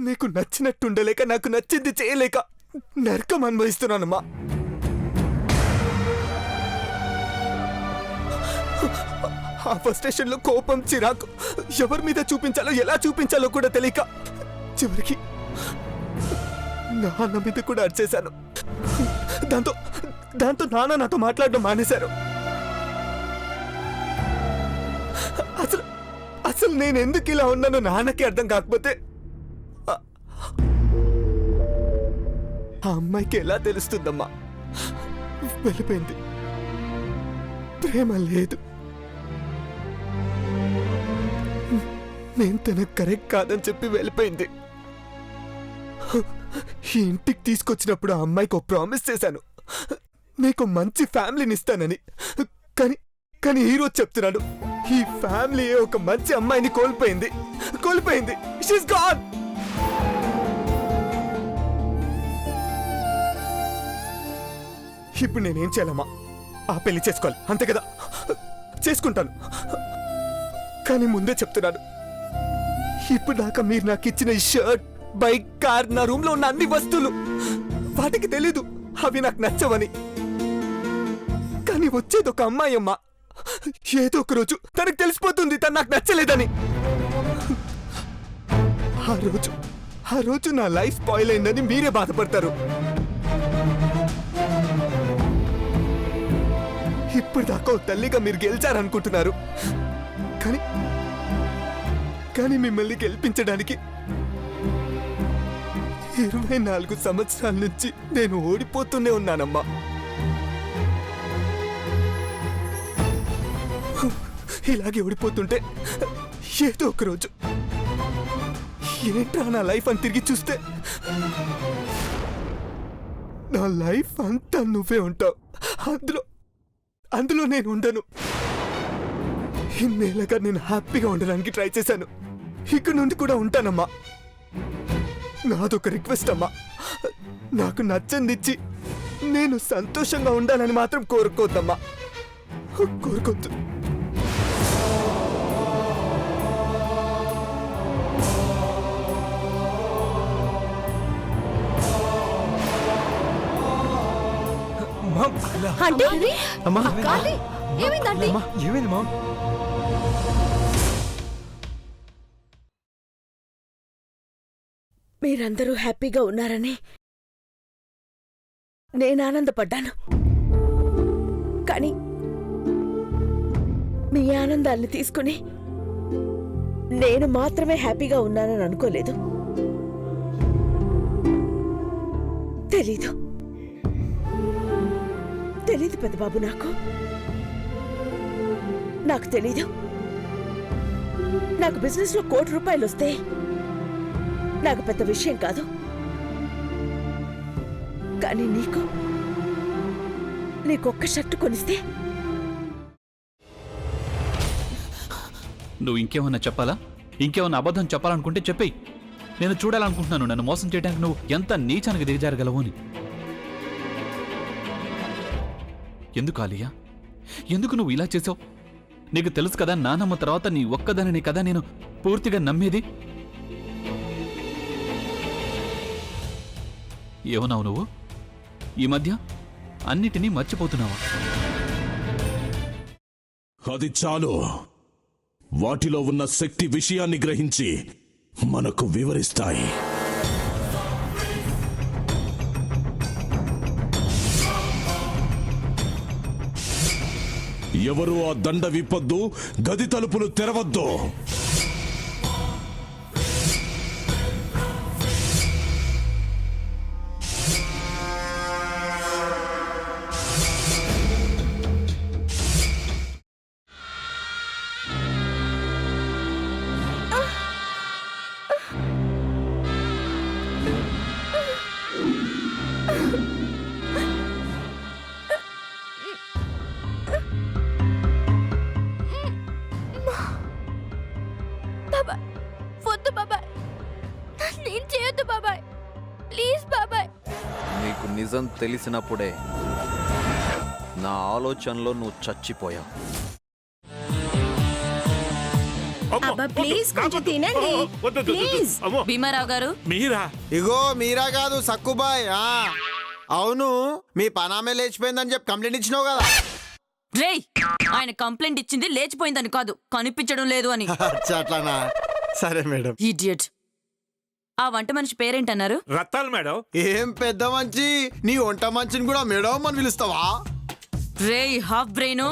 నీకు నచ్చినట్టుండలేక నాకు నచ్చింది చేయలేక నరకం అనుభవిస్తున్నానమ్మా. ఆ ఫ్రస్ట్రేషన్లో కోపం, చిరాకు ఎవరి మీద చూపించాలో ఎలా చూపించాలో కూడా తెలియక చివరికి నాన్న మీద కూడా అరిచేశాను. దాంతో నాన్న నాతో మాట్లాడడం మానేశారు. అసలు నేను ఎందుకు ఇలా ఉన్నానో నాన్నకి అర్థం కాకపోతే ఆ అమ్మాయికి ఎలా తెలుస్తుందమ్మా? వెళ్ళిపోయింది, ప్రేమ లేదు. నేను తనకు కరెక్ట్ కాదని చెప్పి వెళ్ళిపోయింది. ఈ ఇంటికి తీసుకొచ్చినప్పుడు ఆ అమ్మాయికి ఒక ప్రామిస్ చేశాను, నీకు మంచి ఫ్యామిలీని ఇస్తానని. కానీ ఈరోజు చెప్తున్నాడు, ఈ ఫ్యామిలీ ఒక మంచి అమ్మాయిని కోల్పోయింది. She's gone. ఇప్పుడు నేనేం చేయాలమ్మా? ఆ పెళ్లి చేసుకోవాలి అంతే కదా? చేసుకుంటాను. కానీ ముందే చెప్తున్నాను, ఇప్పుడు దాకా మీరు నాకు ఇచ్చిన ఈ షర్ట్, బైక్, కార్, నా రూమ్ లో ఉన్న అన్ని వస్తువులు వాటికి తెలీదు అవి నాకు నచ్చవని. కానీ వచ్చేది ఒక అమ్మాయి అమ్మా. ఏదో ఒక రోజు తనకు తెలిసిపోతుంది తను నాకు నచ్చలేదని. ఆ రోజు నా లైఫ్ స్పాయిల్ అయిందని మీరే బాధపడతారు. ఇప్పుడు దాకా తల్లిగా మీరు గెలిచారనుకుంటున్నారు, కానీ మిమ్మల్ని గెలిపించడానికి 24 సంవత్సరాల నుంచి నేను ఓడిపోతూనే ఉన్నానమ్మా. ఇలాగే ఓడిపోతుంటే ఏదో ఒక రోజు ఏంట్రా నా లైఫ్ అని తిరిగి చూస్తే నా లైఫ్ అంతా నువ్వే ఉంటావు, అందులో నేను ఉండను. ఇన్నేళ్ళగా నేను హ్యాపీగా ఉండడానికి ట్రై చేశాను, ఇక్కడ నుండి కూడా ఉంటానమ్మా. నాదొక రిక్వెస్ట్ అమ్మా, నాకు నచ్చందిచ్చి నేను సంతోషంగా ఉండాలని మాత్రం కోరుకోవద్దమ్మా, కోరుకోవద్దు. ఏమైంది మా? మీరందరూ హ్యాపీగా ఉన్నారని నేను ఆనందపడ్డాను. కానీ మీ ఆనందాల్ని తీసుకుని నేను మాత్రమే హ్యాపీగా ఉన్నానని అనుకోలేదు. తెలీదు పెద్దబాబు, నాకు తెలీదు. నాకు బిజినెస్ లో 1 కోటి రూపాయలు వస్తే నాకు పెద్ద విషయం కాదు. కానీ నీకొక్క షర్టు కొనిస్తే నువ్వు ఇంకేమన్నా చెప్పాలా? ఇంకేమన్నా అబద్ధం చెప్పాలనుకుంటే చెప్పేయి. నేను చూడాలనుకుంటున్నాను నన్ను మోసం చేయడానికి నువ్వు ఎంత నీచానికి దిగజారగలవు అని. ఎందుకు ఆలియా, ఎందుకు నువ్వు ఇలా చేసావు? నీకు తెలుసు కదా నానమ్మ తర్వాత నీ ఒక్కదానిని కదా నేను పూర్తిగా నమ్మేది. ఏమన్నావు నువ్వు? ఈ మధ్య అన్నిటినీ మర్చిపోతున్నావా? అది చాలు. వాటిలో ఉన్న శక్తి విషయాన్ని గ్రహించి మనకు వివరిస్తాయి. ఎవరు ఆ దండ విప్పొద్దు, గది తలుపులు తెరవద్దు. నీకు నిజం తెలిసినప్పుడే నా ఆలోచనలో నువ్వు చచ్చిపోయావు. అబ్బా ప్లీజ్ కొంచెం తినండి ప్లీజ్. భీమారావు గారు మీరా? ఇగో మీరా కాదు సక్కుబాయ్. అవును, మీ పనామే లేచిపోయిందని చెప్పి కంప్లైంట్ ఇచ్చినావు కదా. రేయ్, ఆయన కంప్లైంట్ ఇచ్చింది లేచిపోయిందని కాదు, కనిపించడం లేదు అని. అచ్చా, అట్లానా? సరే మేడం. ఇడియట్. ఆ వంట మనిషి పేరేంటన్నారు? రత్తాలు మేడం. ఏం పెద్ద మంచి, నీ వంట మంచిని కూడా మేడం అని పిలుస్తావా? రేయ్ హాఫ్ బ్రెయిన్,